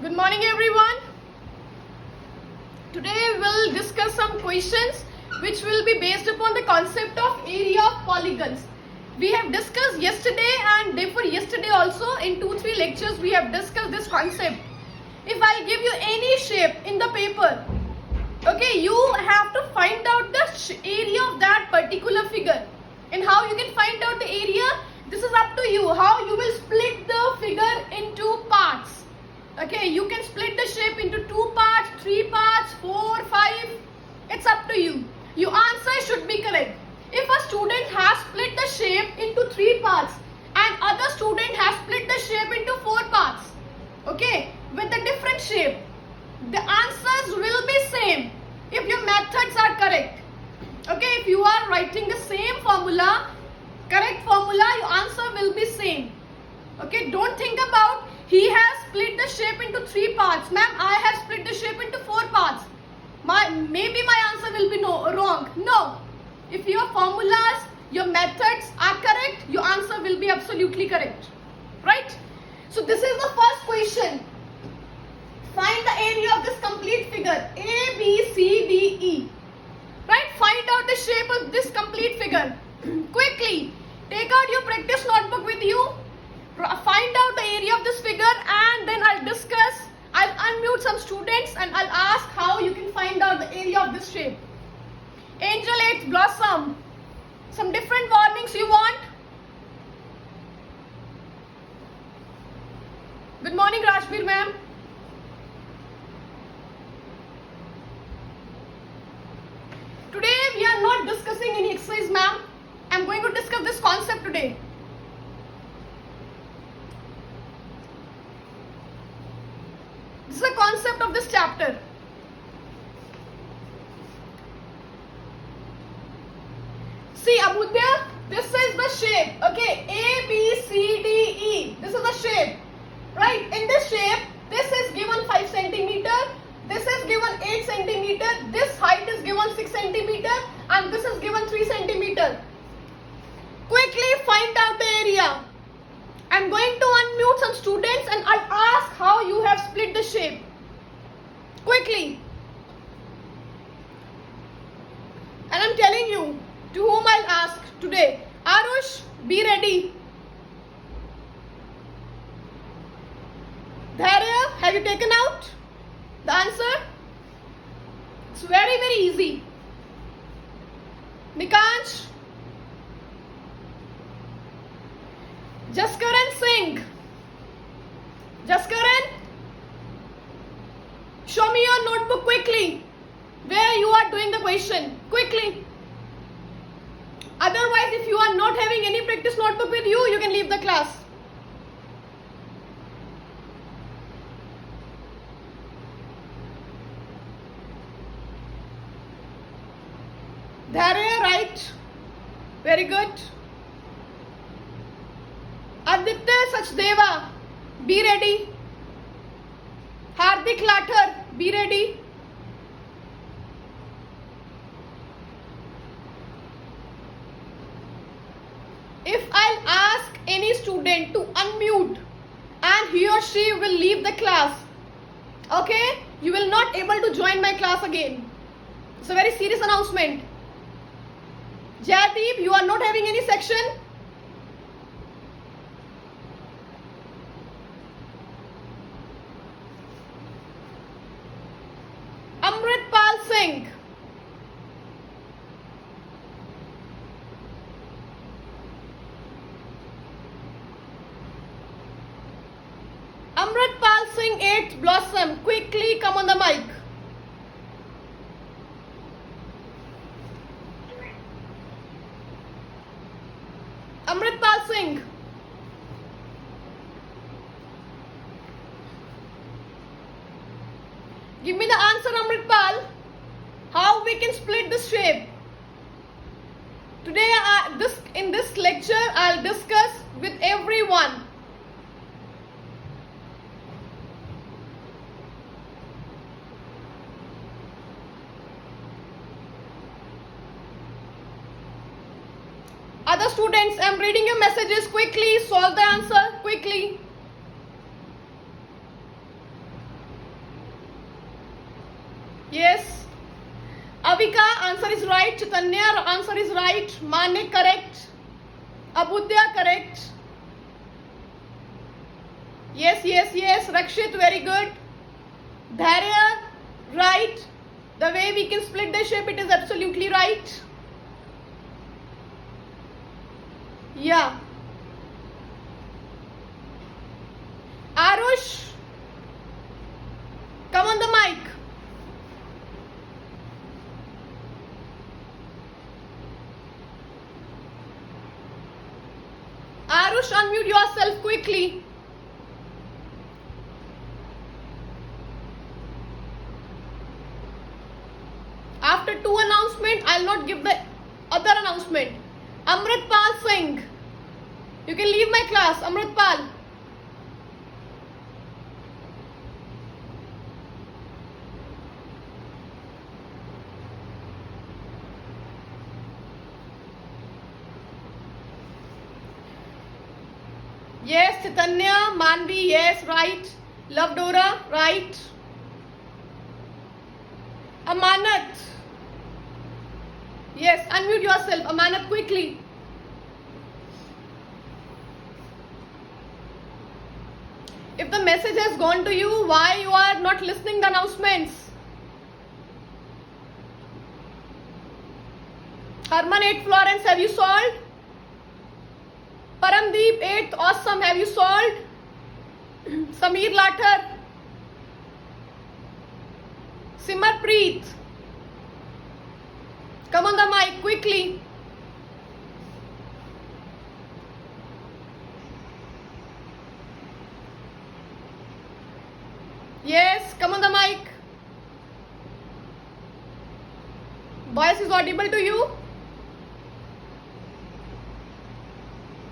Good morning everyone. Today we'll discuss some questions which will be based upon the concept of area of polygons. We have discussed yesterday and day before yesterday also in 2-3 lectures we have discussed this concept. If I'll give you any shape in the paper, okay, you have to find out the area of that particular figure. And how you can find out the area, this is up to you. How you will split the figure into parts. Okay, you can split the shape into 2 parts, 3 parts, 4, 5. It's up to you. Your answer should be correct. If a student has split the shape into 3 parts and other student has split the shape into 4 parts, okay, with a different shape, the answers will be same if your methods are correct. Okay, if you are writing the same formula, correct formula, your answer will be same. Okay, don't think about he has split the shape into 3 parts. Ma'am, I have split the shape into 4 parts. Maybe my answer will be wrong. No. If your formulas, your methods are correct, your answer will be absolutely correct. Right? So this is the first question. Find the area of this complete figure. A, B, C, D, E. Right? Find out the shape of this complete figure. Quickly, take out your practice notebook with you. Find out the area of this figure and then I'll discuss. I'll unmute some students and I'll ask how you can find out the area of this shape. Angel 8 Blossom. Some different warnings you want? Good morning Rajbir ma'am. Today we are not discussing any exercise ma'am. I'm going to discuss this concept today. This is the concept of this chapter. See Abudya, this is the shape. Okay, A, B, C, D, E. This is the shape. Right, in this shape, this is given 5 centimeter. This is given 8 centimeter. This height is given 6 centimeter. And this is given 3 centimeter. Quickly find out the area. I'm going to unmute some students and I'll ask how you have split the shape. Quickly. And I'm telling you to whom I'll ask today. Arush, be ready. Dharya, have you taken out the answer? It's very, very easy. Nikansh. Jaskaran Singh. Jaskaran, show me your notebook quickly where you are doing the question. Quickly. Otherwise, if you are not having any practice notebook with you, you can leave the class. Dharya, right. Very good. Aditya Sachdeva, be ready. Hardik Lathar, be ready. If I'll ask any student to unmute and he or she will leave the class, okay, you will not able to join my class again. It's a very serious announcement. Jaideep, you are not having any section? Amritpal Singh. Amritpal Singh 8 Blossom. Quickly come on the mic. Amritpal Singh. Give me the answer, Amritpal. How we can split this shape? Today, in this lecture, I'll discuss with everyone. Other students, I'm reading your messages quickly. Solve the answer quickly. Yes. Avika, answer is right. Chaitanya, answer is right. Manik, correct. Abudya, correct. Yes, yes, yes. Rakshit, very good. Dharya, right. The way we can split the shape, it is absolutely right. Yeah. Arush, come on the mic. Arush, unmute yourself quickly. After 2 announcements, I'll not give the other announcement. Amritpal Singh, you can leave my class. Amritpal. Yes, Chaitanya, Manvi, yes, right. Love Dora, right. Amanat. Yes, unmute yourself. Amanat, quickly. If the message has gone to you, why you are not listening the announcements? Harman 8 Florence, have you solved? Paramdeep 8th, awesome, have you solved? Sameer Lathar. Simarpreet. Come on the mic, quickly. Yes, come on the mic. Voice is audible to you?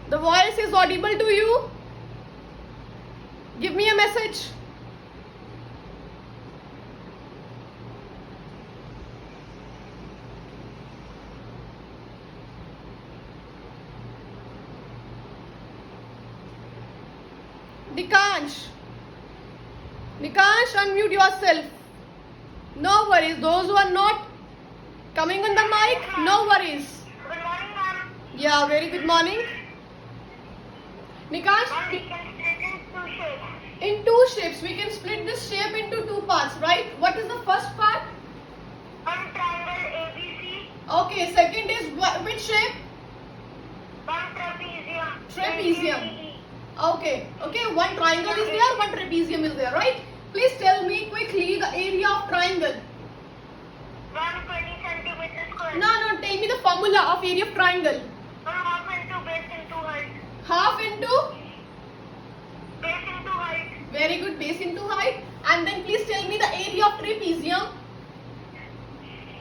The voice is audible to you? Give me a message. Nikansh. Nikansh, unmute yourself. No worries. Those who are not coming on the mic, no worries. Good morning, ma'am. Yeah, very good morning. Nikansh, Ma'am, we can split in two shapes. in 2 shapes, we can split this shape into 2 parts, right? What is the first part? One triangle ABC. Okay, second is which shape? One trapezium. Trapezium. ABCE. Okay, okay, one triangle is there, one trapezium is there, right? Please tell me quickly the area of triangle. 120 centimeters square. No, tell me the formula of area of triangle. Half into base into height. Half into, Base into height. very good, base into height. And then please tell me the area of trapezium.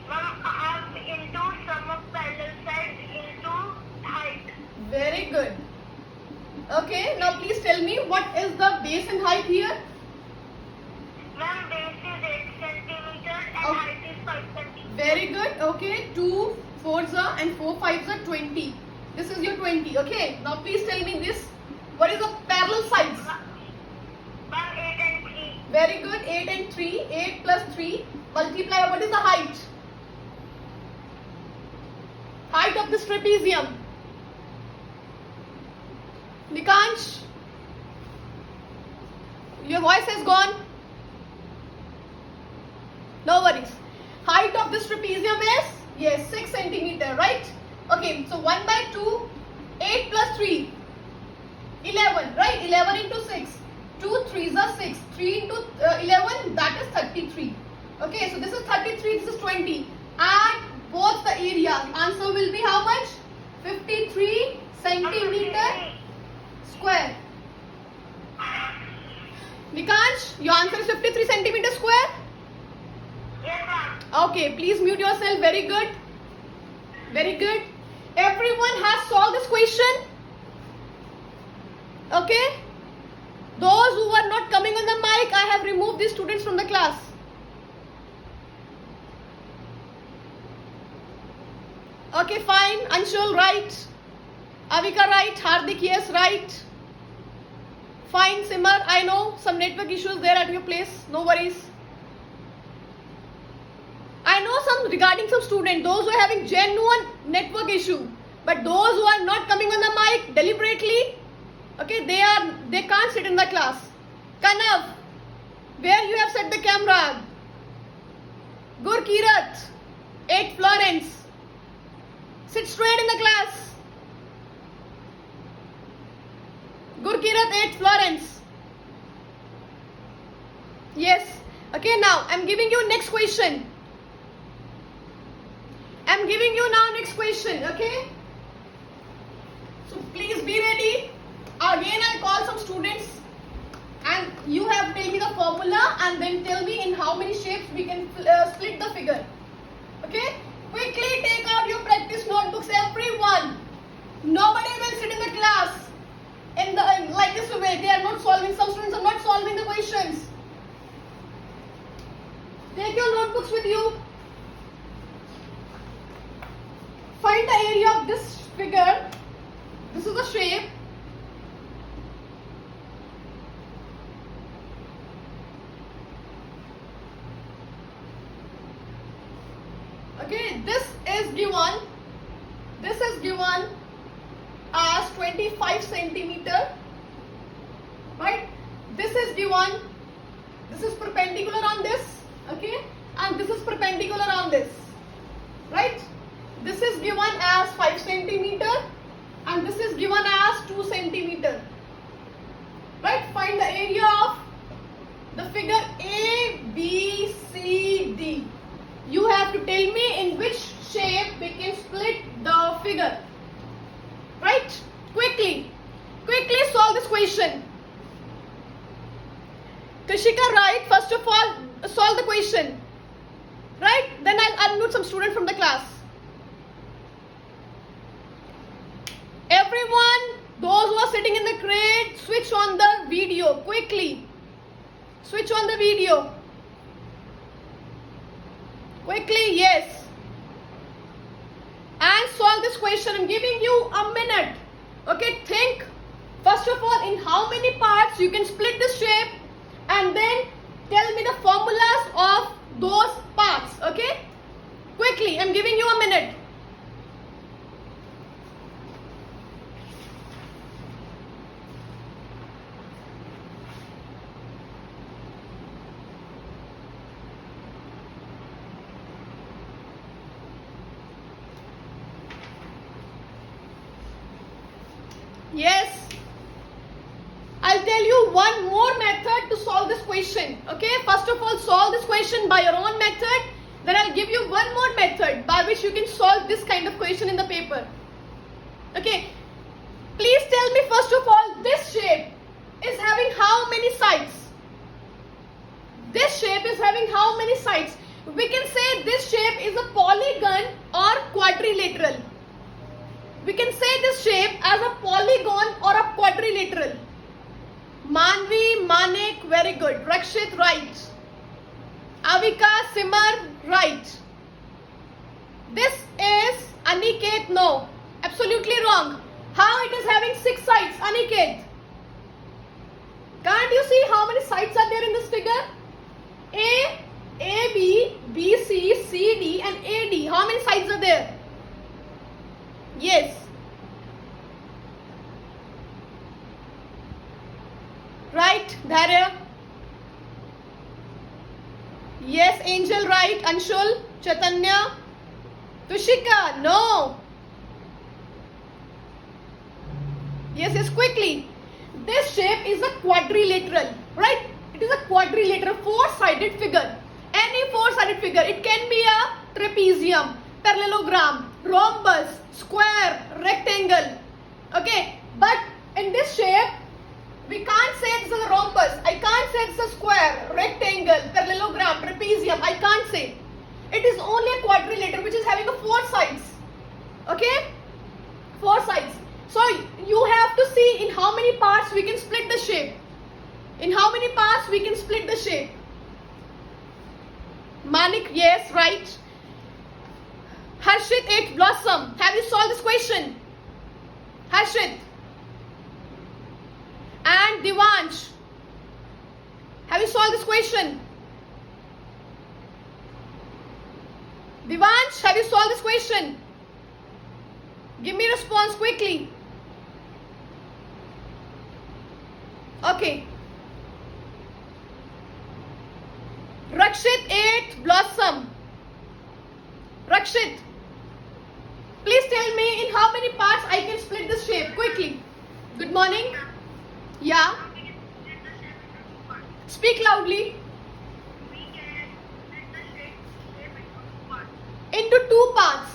Ma'am, half into sum of parallel sides into height. Very good. Okay, now please tell me what is the base and height here? Ma'am, base is 8 centimeters and Okay. height is 5 centimeters. Very good. Okay, 2 4s are and 4 5s are 20. This is your 20. Okay, now please tell me this. What is the parallel sides? Ma'am, 8 and 3. Very good. 8 and 3. 8 plus 3 multiply. What is the height? Height of this trapezium. Nikansh, your voice has gone. No worries. Height of this trapezium is, yes, 6 centimeter, right? Okay, so 1 by 2, 8 plus 3, 11, right? 11 into 6. 2 3s are 6. 3 into 11, that is 33. Okay, so this is 33, this is 20. Add both the areas. Answer will be how much? 53 centimeter square. Nikansh, your answer is 53 centimeter square? Yes, ma'am. Okay, please mute yourself. Very good. Very good. Everyone has solved this question? Okay? Those who are not coming on the mic, I have removed these students from the class. Okay, fine. Anshul, right. Avika, right. Hardik, yes, right. Fine, Simar. I know some network issues there at your place. No worries. I know some regarding some students, those who are having genuine network issue, but those who are not coming on the mic deliberately, okay, they can't sit in the class. Kanav, where you have set the camera? Gurkirat, 8 Florence, sit straight in the class. Gurkirat, 8 Florence. Yes. Okay, now I'm giving you next question. I'm giving you now next question, okay? So please be ready. Again, I'll call some students and you have to tell me the formula and then tell me in how many shapes we can split the figure. Okay? Quickly take out your practice notebooks, everyone. Nobody will sit in the class in like this way. They are not solving. Some students are not solving the questions. Take your notebooks with you. Find the area of this figure. This is the shape. Okay, this is given. This is given as 25 centimeter. Right? This is given. This is perpendicular on this. Okay, and this is perpendicular on this. Right? This is given as 5 centimeter and this is given as 2 centimeter. Right? Find the area of the figure A, B, C, D. You have to tell me in which shape we can split the figure. Right? Quickly solve this question. Krishika, right? First of all, solve the question. Right? Then I'll unmute some student from the class. Everyone, those who are sitting in the crate, switch on the video quickly. Switch on the video. Quickly, yes. And solve this question. I'm giving you a minute. Okay, think first of all in how many parts you can split this shape and then tell me the formulas of those parts. Okay? Quickly, I'm giving you a minute. Yes. I'll tell you one more method to solve this question. Okay, first of all, solve this question by your own method. Then I'll give you one more method by which you can solve this kind of question in the paper. Okay, please tell me first of all, this shape is having how many sides? This shape is having how many sides? We can say this shape is a polygon or quadrilateral. We can say this shape as a polygon or a quadrilateral. Manvi, Manik, very good. Rakshit, right. Avika, Simar, right. This is Aniket, no. Absolutely wrong. How it is having 6 sides, Aniket? Can't you see how many sides are there in this figure? A, B, BC, CD and AD. How many sides are there? Yes. Right, Dharya? Yes, Angel, right. Anshul, Chaitanya, Tushika, no. Yes, quickly. This shape is a quadrilateral, right? It is a quadrilateral, 4-sided figure. Any 4-sided figure. It can be a trapezium, parallelogram, rhombus, square, rectangle. Okay, but in this shape, we can't say this is a rhombus. I can't say this is a square, rectangle, parallelogram, trapezium. I can't say. It is only a quadrilateral which is having a 4 sides. Okay? 4 sides. So you have to see in how many parts we can split the shape. In how many parts we can split the shape. Manik, yes, right. Harshit, 8 Blossom. Have you solved this question? Harshit. And Divansh. Have you solved this question? Devansh, have you solved this question? Give me a response quickly. Okay. Rakshit ate blossom. Rakshit, please tell me in how many parts I can split this shape quickly. Good morning. Yeah. Speak loudly. Into two parts.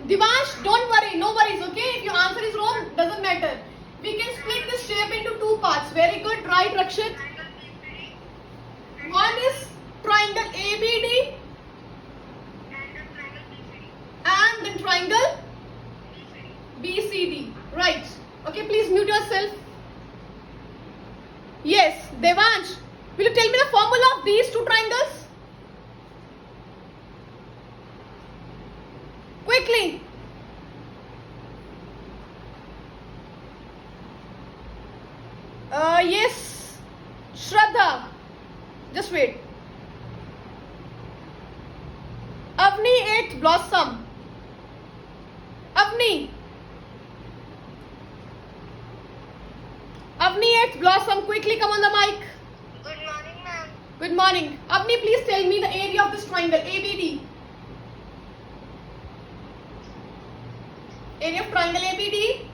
Devansh, don't worry, no worries, okay? If your answer is wrong, doesn't matter. We can split this shape into two parts. Very good, right, Rakshit? One is triangle ABD and then triangle BCD. Right. Okay, please mute yourself. Yes, Devansh, will you tell me the formula of these two triangles? Quickly. Yes, Shraddha. Just wait. Avni ate blossom. Avni. Avni ate blossom. Quickly come on the mic. Good morning, ma'am. Good morning. Avni, please tell me the area of this triangle ABD. Area of triangle ABD.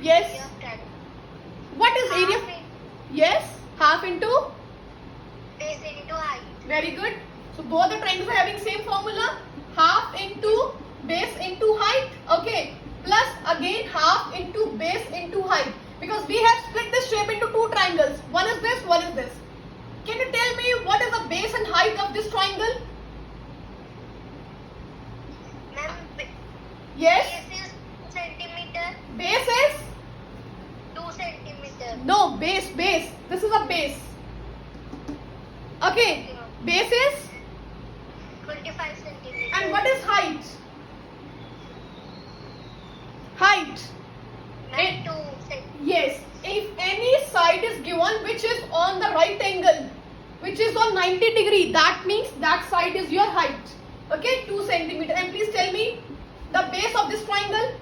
Yes. What is area? Yes. Half into? Base into height. Very good. So both the triangles are having same formula. Half into base into height. Okay. Plus again half into base into height. Because we have split this shape into two triangles. One is this, one is this. Can you tell me what is the base and height of this triangle? Ma'am, Yes. base is 2 centimeter. Base is? 2 centimeter. No, base. This is a base. Okay. Base is? 25 centimeter. And what is height? Height. Ma'am, 2 centimeter. Yes. If any side is given which is on the right angle, which is on 90 degree, that means that side is your height. Okay, 2 centimeter. And please tell me the base of this triangle.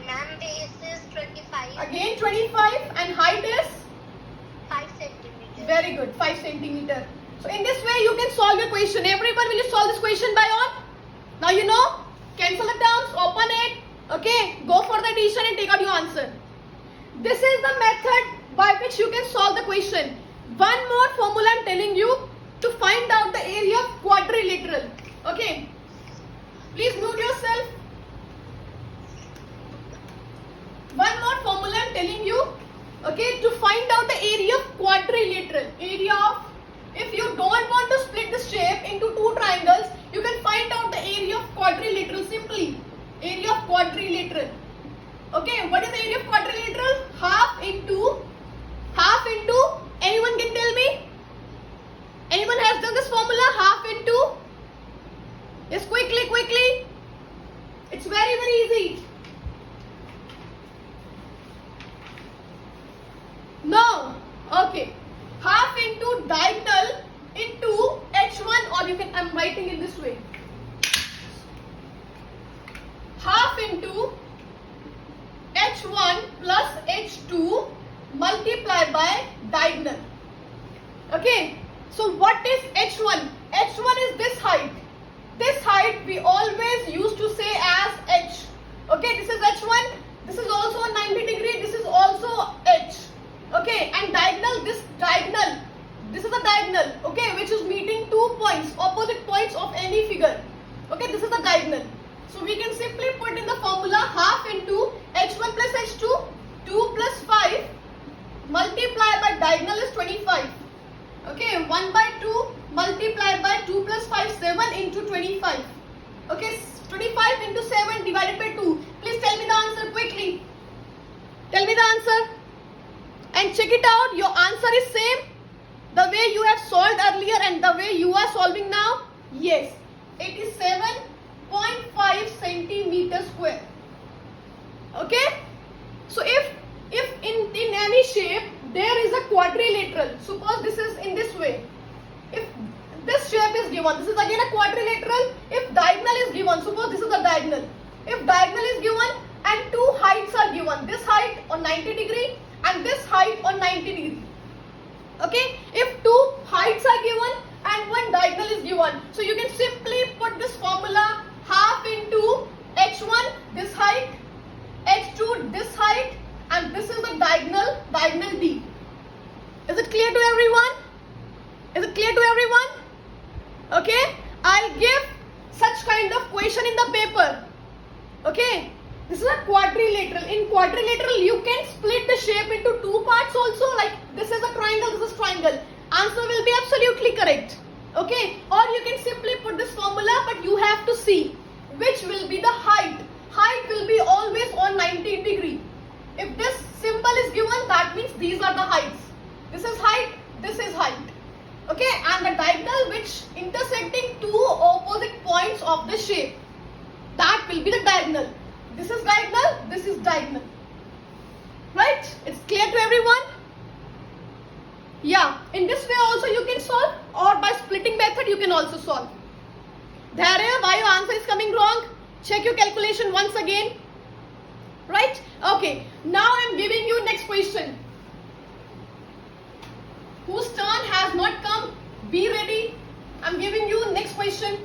Ma'am, base is 25. Again 25 and height is? 5 centimeter. Very good, 5 centimeter. So in this way you can solve your question. Everyone, will you solve this question by on? Now you know, cancel the terms, open it. Okay, go for the addition and take out your answer. This is the method by which you can solve the question. One more formula I am telling you to find out the area of quadrilateral. Okay, please mute yourself. One more formula I am telling you, okay, to find out the area of quadrilateral. Area of, if you don't want to split the shape into two triangles, you can find out the area of quadrilateral simply. Area of quadrilateral. Okay, what is the area of quadrilateral? Half into, anyone can tell me? Anyone has done this formula? Half into? Yes, quickly. It's very easy. No. Okay. Half into diagonal into h1, or you can, I'm writing in this way. Half into h1 plus h2 multiplied by diagonal. Okay. So what is h1? h1 is this height. This height we always used to say as h. Okay, this is h1. This is also a 90 degree. This is also h. Okay, and diagonal, this is a diagonal, okay, which is meeting 2 points, opposite points of any figure. Okay, this is a diagonal. So we can simply put in the formula half into h1 plus h2, 2 plus 5 multiplied by diagonal is 25. Okay, 1 by 2 multiplied by 2 plus 5, 7 into 25. Okay, 25 into 7 divided by 2. Please tell me the answer quickly. Tell me the answer. And check it out, your answer is same the way you have solved earlier and the way you are solving now. Yes, 87.5 centimeter square. Okay, so if in any shape there is a quadrilateral, suppose this is in this way, if this shape is given, this is again a quadrilateral. If diagonal is given, suppose this is a diagonal. If diagonal is given and two heights are given, this height on 90 degree and this height on 90 degree. Okay, if two heights are given and one diagonal is given, so you can simply put this formula half into h1 this height, h2 this height, and this is the diagonal D. Is it clear to everyone? Is it clear to everyone? Okay, I'll give such kind of question in the paper. Okay, this is a quadrilateral. In quadrilateral, you can split the shape into two parts also, like this is a triangle, this is triangle. Answer will be absolutely correct. Okay, or you can simply put this formula, but you have to see which will be the height. Height will be always on 90 degree. If this symbol is given, that means these are the heights. This is height, this is height. Okay, and the diagonal which intersecting two opposite points of the shape, that will be the diagonal. This is diagonal, this is diagonal. Right? It's clear to everyone? Yeah, in this way also you can solve, or by splitting method you can also solve. Dharya, why your answer is coming wrong? Check your calculation once again. Right? Okay, now I am giving you next question. Whose turn has not come? Be ready. I am giving you next question.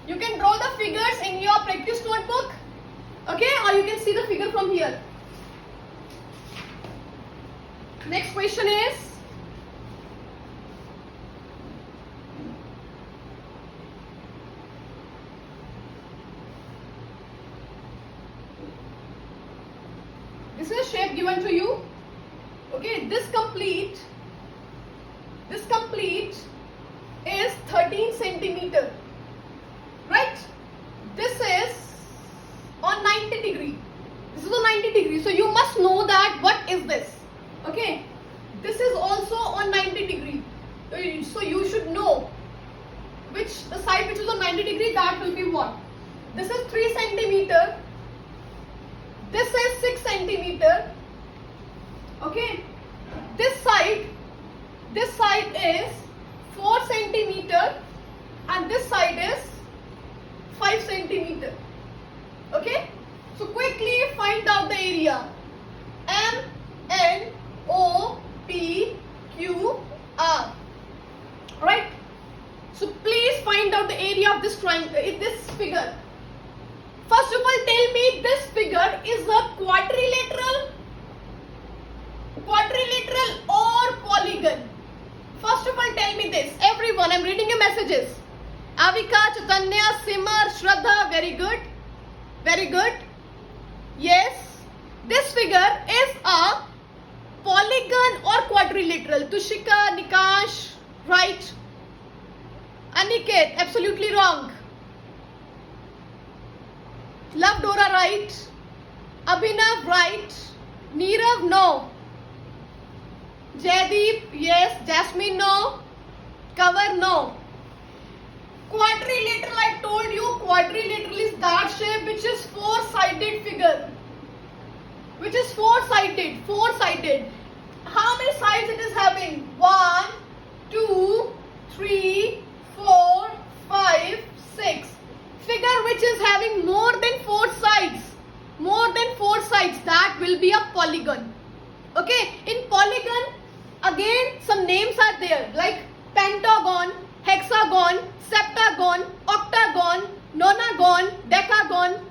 You can draw the figures in your practice notebook. Okay, or you can see the figure from here. Next question is, this is a shape given to you. Okay, this complete is 13 centimeter. Right? This is on 90 degree. This is on 90 degree. So you must know that what is this. Okay. This is also on 90 degree. So you should know which the side which is on 90 degree, that will be what. This is 3 centimeter. This is 6 centimeter. Okay. This side is 4 centimeter and this side is 5 centimeter. Okay, so quickly find out the area. M N O P Q R. Right? So please find out the area of this triangle, this figure. First of all, tell me this figure is a quadrilateral or polygon. First of all, tell me this. Everyone, I'm reading your messages. Avika, Chaitanya, Simar, Shraddha, very good. Very good. Yes, this figure is a polygon or quadrilateral. Tushika, Nikash, right. Aniket, absolutely wrong. Love Dora, right. Abhinav, right. Neerav, no. Jaideep, yes. Jasmine, no. Cover, no. Quadrilateral, I told you, quadrilateral is that shape which is four-sided figure. Which is four-sided. How many sides it is having? 1, 2, 3, 4, 5, 6. Figure which is having more than 4 sides. That will be a polygon. Okay, in polygon, again some names are there like pentagon, hexagon, septagon, octagon, nonagon, decagon,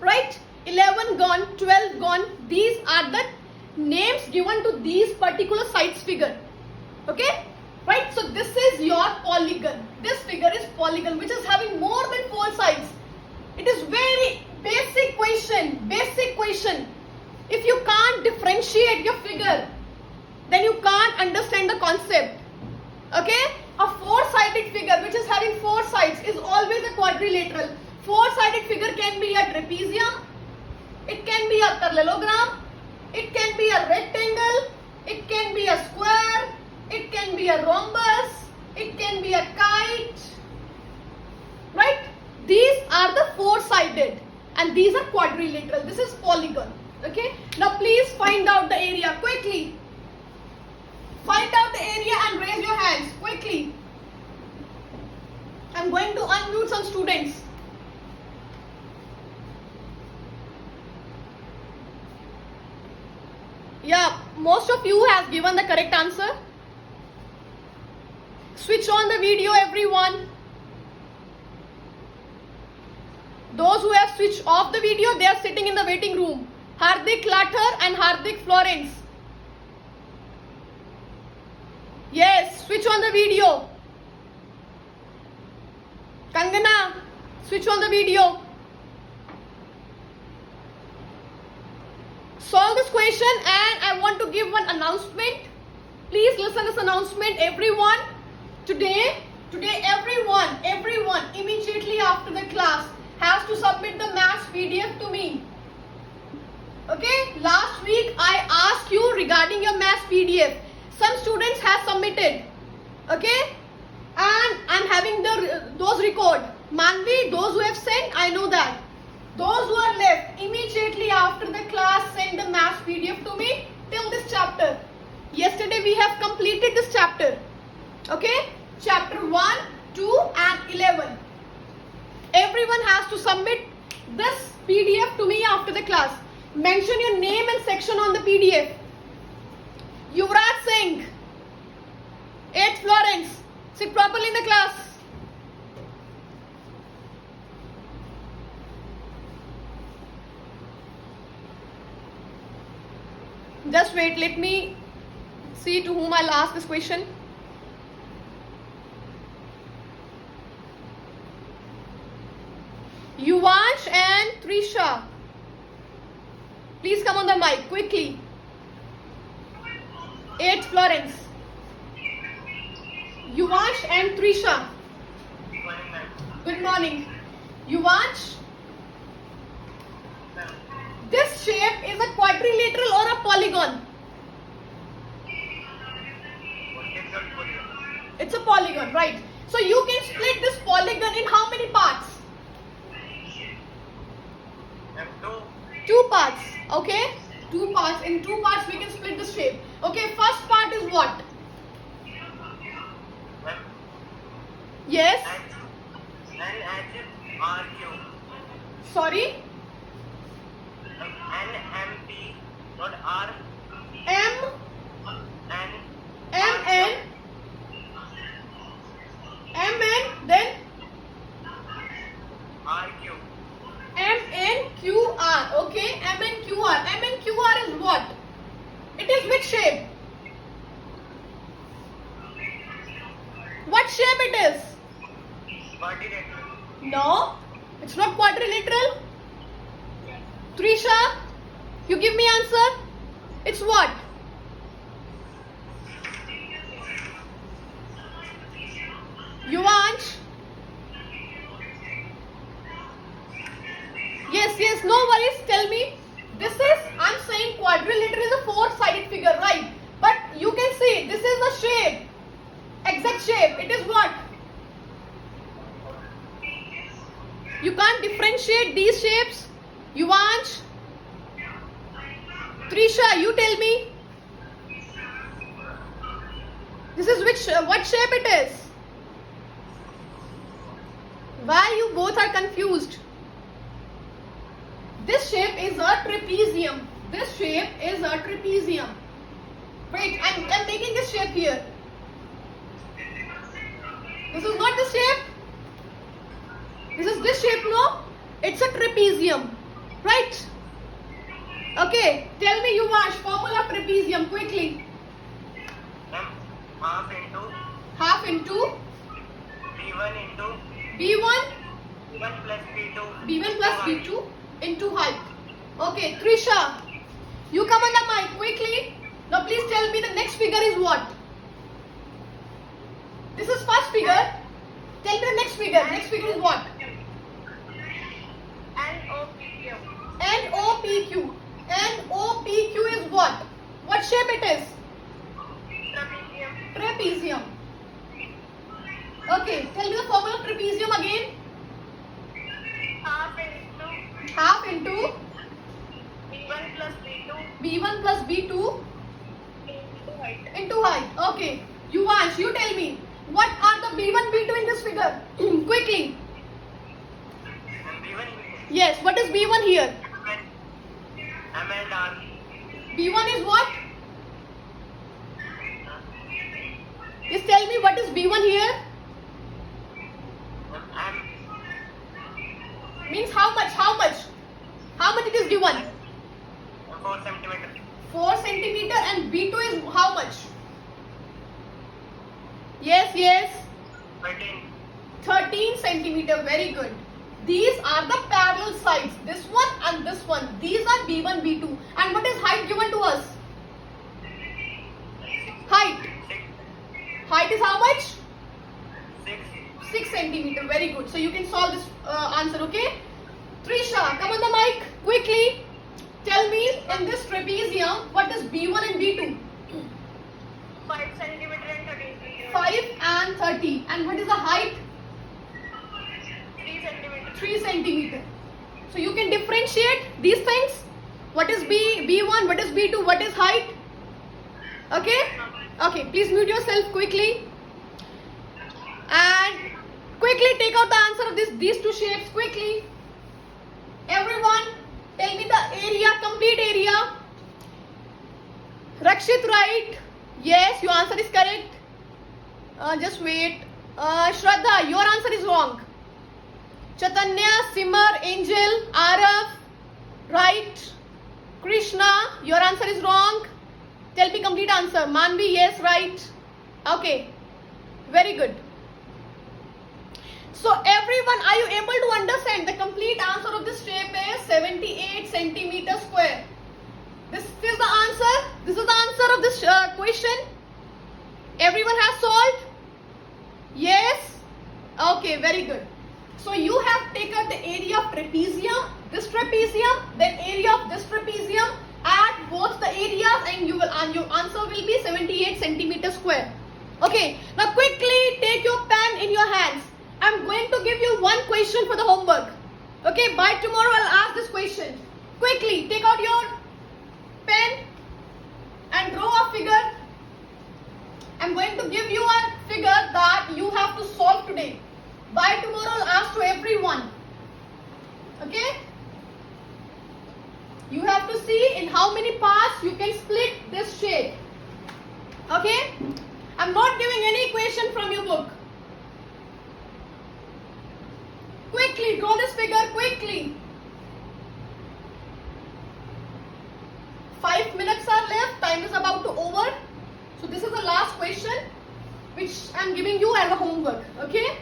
right? 11gon, 12gon. These are the names given to these particular sides figure. Okay, right? So this is your polygon. This figure is polygon which is having more than 4 sides. It is very basic question. If you can't differentiate your figure, then you can't understand the concept. Okay, a 4-sided figure which is having 4 sides is always a quadrilateral. 4-sided figure can be a trapezium, it can be a parallelogram, it can be a rectangle, it can be a square, it can be a rhombus, it can be a kite. Right? These are the 4-sided and these are quadrilateral. This is polygon. Okay, now please find out the area quickly. Find out the area and raise your hands quickly. I'm going to unmute some students. Yeah, most of you have given the correct answer. Switch on the video, everyone. Those who have switched off the video, they are sitting in the waiting room. Hardik Lathar and Hardik Florence. Yes, switch on the video. Kangana, switch on the video. Solve this question, and I want to give one announcement. Please listen to this announcement, everyone. Today everyone immediately after the class has to submit the maths PDF to me. Okay, last week I asked you regarding your maths PDF. Some students have submitted. Okay, and I'm having those record. Manvi, those who have sent, I know that. Those who are left, immediately after the class, send the maths PDF to me till this chapter. Yesterday we have completed this chapter. Okay, chapter 1, 2 and 11. Everyone has to submit this PDF to me after the class. Mention your name and section on the PDF. Yuvraj Singh, 8th Florence, sit properly in the class. Just wait, let me see to whom I'll ask this question. Yuvansh and Trisha, please come on the mic quickly. 8th Florence. Yuvansh and Trisha. Good morning. Yuvansh, this shape is a quadrilateral or a polygon? It's a polygon, right? So you can split this polygon in how many parts? Two parts. Okay, two parts. In two parts we can split the shape. Okay, first part is what? Yes. Sorry. NMP, not R. M N. N then RQ. MNQR. Okay, MNQR. MNQR is what? It is which shape? What shape it is? Quadrilateral. No, it's not quadrilateral. Trisha, you give me answer. It's what? Yuvansh. Yes, no worries. Tell me. This is, I'm saying quadrilateral is a four-sided figure, right? But you can see this is the shape. Exact shape. It is what? You can't differentiate these shapes. Yuvansh. Trisha, you tell me. This is what shape it is? Why you both are confused? This shape is a trapezium. This shape is a trapezium. Wait, I'm making this shape here. This is not the shape. This is this shape, no? It's a trapezium. Right? Okay, tell me Yuvansh, formula of trapezium quickly. Half into B1 into B1 B1 plus B2. B1 plus B2 into height. Okay, Trisha, you come on the mic quickly. Now please tell me the next figure is what? This is first figure. Tell me the next figure. Next figure is what? NOPQ. NOPQ. NOPQ is what? What shape it is? Trapezium. Trapezium. Okay, tell me the formula of trapezium again. Half into Half into B1 plus B2 B1 plus B2 into height. Into height. Okay. Yuvansh, you tell me. What are the B1, B2 in this figure? Quickly. B1 Yes, what is B1 here? M and R. B1 is what? Just tell me what is B1 here? M Means how much? How much? How much it is given? 4 centimeter. 4 centimeter and B2 is how much? Yes, yes. 13. 13 centimeter. Very good. These are the parallel sides. This one and this one. These are B1, B2. And what is height given to us? Height. 6. Height is how much? 6. 6 centimeter. Very good. So you can solve this answer, okay? Trisha, come on the mic. Quickly. Tell me in this trapezium, what is B1 and B2? 5 centimeter and 13 centimeter. 5 and 30. And what is the height? 3 centimeter. 3 centimeter. So you can differentiate these things. What is B1, what is B2, what is height? Okay? Okay, please mute yourself quickly. And quickly take out the answer of these two shapes quickly. Everyone, tell me the area, complete area. Rakshit, right? Yes, your answer is correct. Just wait. Shraddha, your answer is wrong. Chaitanya, Simar, Angel, Arav, right? Krishna, your answer is wrong. Tell me complete answer. Manvi, yes, right. Okay, very good. So everyone, are you able to understand the complete answer of this shape is 78 centimeter square. This is the answer. This is the answer of this question. Everyone has solved? Yes? Okay, very good. So you have taken the area of trapezium, this trapezium, then area of this trapezium, add both the areas and your answer will be 78 centimeter square. Okay, now quickly take your pen in your hands. I'm going to give you one question for the homework. Okay, by tomorrow I'll ask this question. Quickly take out your pen and draw a figure. I'm going to give you a figure that you have to solve today. By tomorrow I'll ask to everyone. Okay? You have to see in how many parts you can split this shape. Okay? I'm not giving any equation from your book. Quickly draw this figure quickly. 5 minutes are left. Time is about to over. So this is the last question which I'm giving you as a homework. Okay?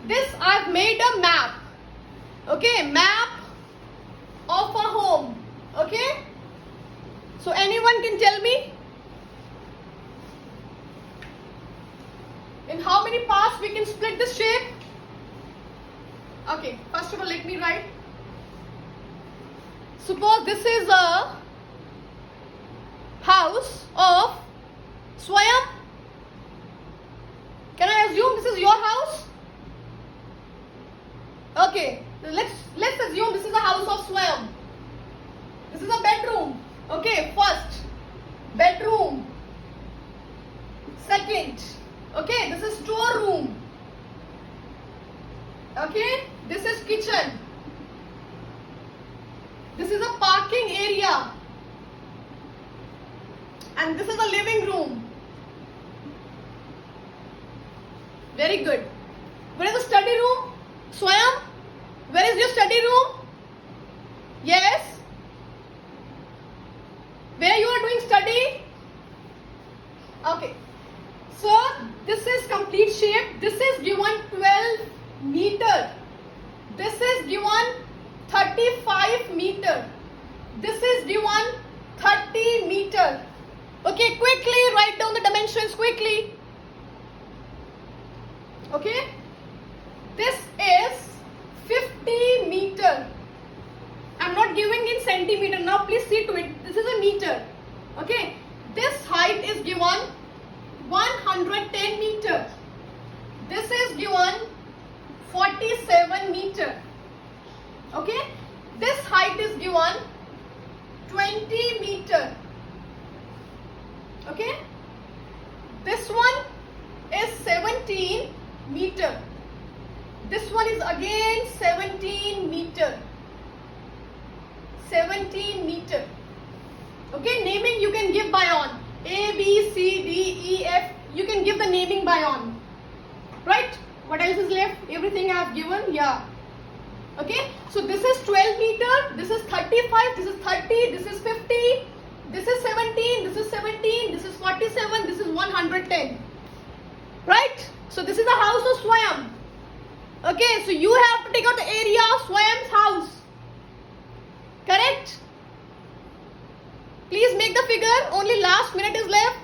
This I've made a map. Okay, map of a home. Okay? So anyone can tell me in how many parts we can split this shape? Okay, first of all let me write. Suppose this is a house of Swayam. Can I assume this is your house? Okay, let's assume this is the house of Swayam. This is a bedroom. Okay, first bedroom. Second, okay, this is storeroom. Okay, this is kitchen. This is a parking area. And this is a living room. Very good. Where is the study room? Swayam, where is your study room? Yes? Where you are doing study? Okay. So, this is complete shape. This is given 12 meter. This is given 35 meter. This is given 30 meter. Okay, quickly write down the dimensions quickly. Okay? This is 50 meter. I'm not giving in centimeter. Now please see to it. This is a meter. Okay. This height is given 110 meter. This is given 47 meter. Okay, this height is given 20 meter. Okay, this one is 17 meter. This one is again 17 meter. 17 meter. Okay, naming you can give by on. A, B, C, D, E, F. You can give the naming by on. Right? What else is left? Everything I have given. Yeah. Okay. So this is 12 meter. This is 35. This is 30. This is 50. This is 17. This is 17. This is 47. This is 110. Right? So this is the house of Swayam. Okay. So you have to take out the area of Swayam's house. Correct? Please make the figure. Only last minute is left.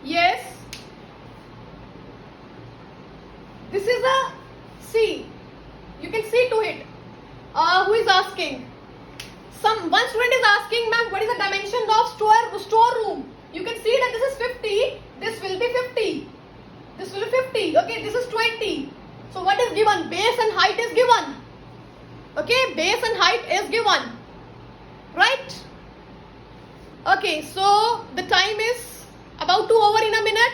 Yes. This is a C. You can see to it. Who is asking? One student is asking, ma'am, what is the dimension of storeroom? You can see that this is 50. This will be 50. This will be 50. Okay, this is 20. So what is given? Base and height is given. Okay, base and height is given. Right? Okay, so the time is about to over in a minute.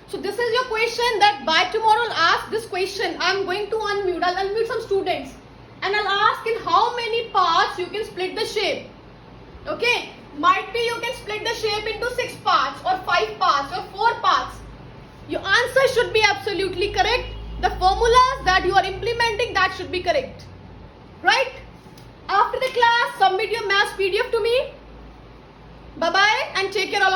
So this is your question that by tomorrow I'll ask this question. I'm going to unmute. I'll unmute some students. And I'll ask in how many parts you can split the shape. Okay, might be you can split the shape into 6 parts or 5 parts or 4 parts. Your answer should be absolutely correct. The formulas that you are implementing, that should be correct. Right? After the class, submit your maths PDF to me. Bye-bye and take care all.